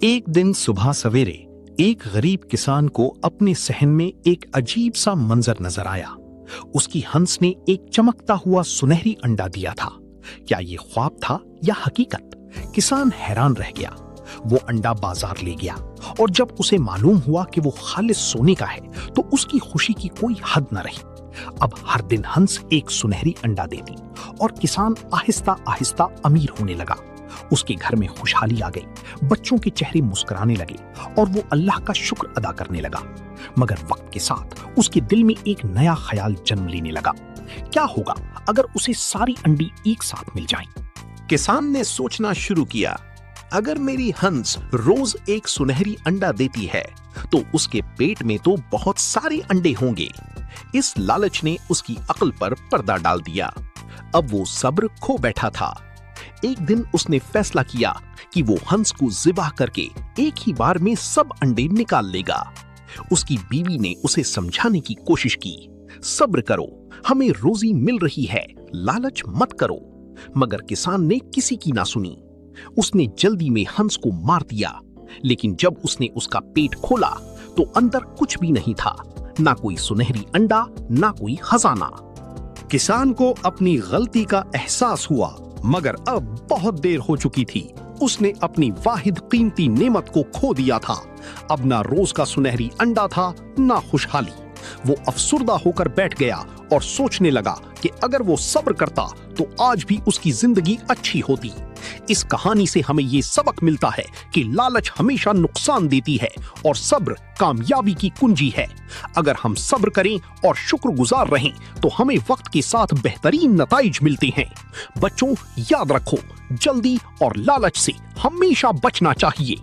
एक दिन सुबह सवेरे एक गरीब किसान को अपने सहन में एक अजीब सा मंजर नजर आया। उसकी हंस ने एक चमकता हुआ सुनहरी अंडा दिया था। क्या ये ख्वाब था या हकीकत? किसान हैरान रह गया। वो अंडा बाजार ले गया और जब उसे मालूम हुआ कि वो खालिस सोने का है तो उसकी खुशी की कोई हद न रही। अब हर दिन हंस एक सुनहरी अंडा देती और किसान आहिस्ता आहिस्ता अमीर होने लगा। उसके घर में खुशहाली आ गई, बच्चों के चेहरे मुस्कुराने लगे और वो अल्लाह का शुक्र अदा करने लगा। मगर वक्त के साथ उसके दिल में एक नया ख्याल जन्म लेने लगा। क्या होगा अगर उसे सारी अंडी एक साथ मिल जाएं? किसान ने सोचना शुरू किया, अगर मेरी हंस रोज एक सुनहरी अंडा देती है तो उसके पेट में तो बहुत सारे अंडे होंगे। इस लालच ने उसकी अक्ल पर पर्दा डाल दिया। अब वो सब्र खो बैठा था। एक दिन उसने फैसला किया कि वो हंस को ज़िबा करके एक ही बार में सब अंडे निकाल लेगा। उसकी बीवी ने उसे समझाने की कोशिश की, सब्र करो, हमें रोजी मिल रही है, लालच मत करो। मगर किसान ने किसी की ना सुनी। उसने जल्दी में हंस को मार दिया, लेकिन जब उसने उसका पेट खोला तो अंदर कुछ भी नहीं था, ना कोई सुनहरी अंडा, ना कोई खजाना। किसान को अपनी गलती का एहसास हुआ, मगर अब बहुत देर हो चुकी थी। उसने अपनी वाहिद कीमती नेमत को खो दिया था। अब ना रोज का सुनहरी अंडा था, ना खुशहाली। वो अफसुर्दा होकर बैठ गया और सोचने लगा कि अगर वो सब्र करता तो आज भी उसकी जिंदगी अच्छी होती। इस कहानी से हमें ये सबक मिलता है कि लालच हमेशा नुकसान देती है और सब्र कामयाबी की कुंजी है। अगर हम सब्र करें और शुक्रगुजार रहें तो हमें वक्त के साथ बेहतरीन नताइज मिलते हैं। बच्चों, याद रखो, जल्दी और लालच से हमेशा बचना चाहिए।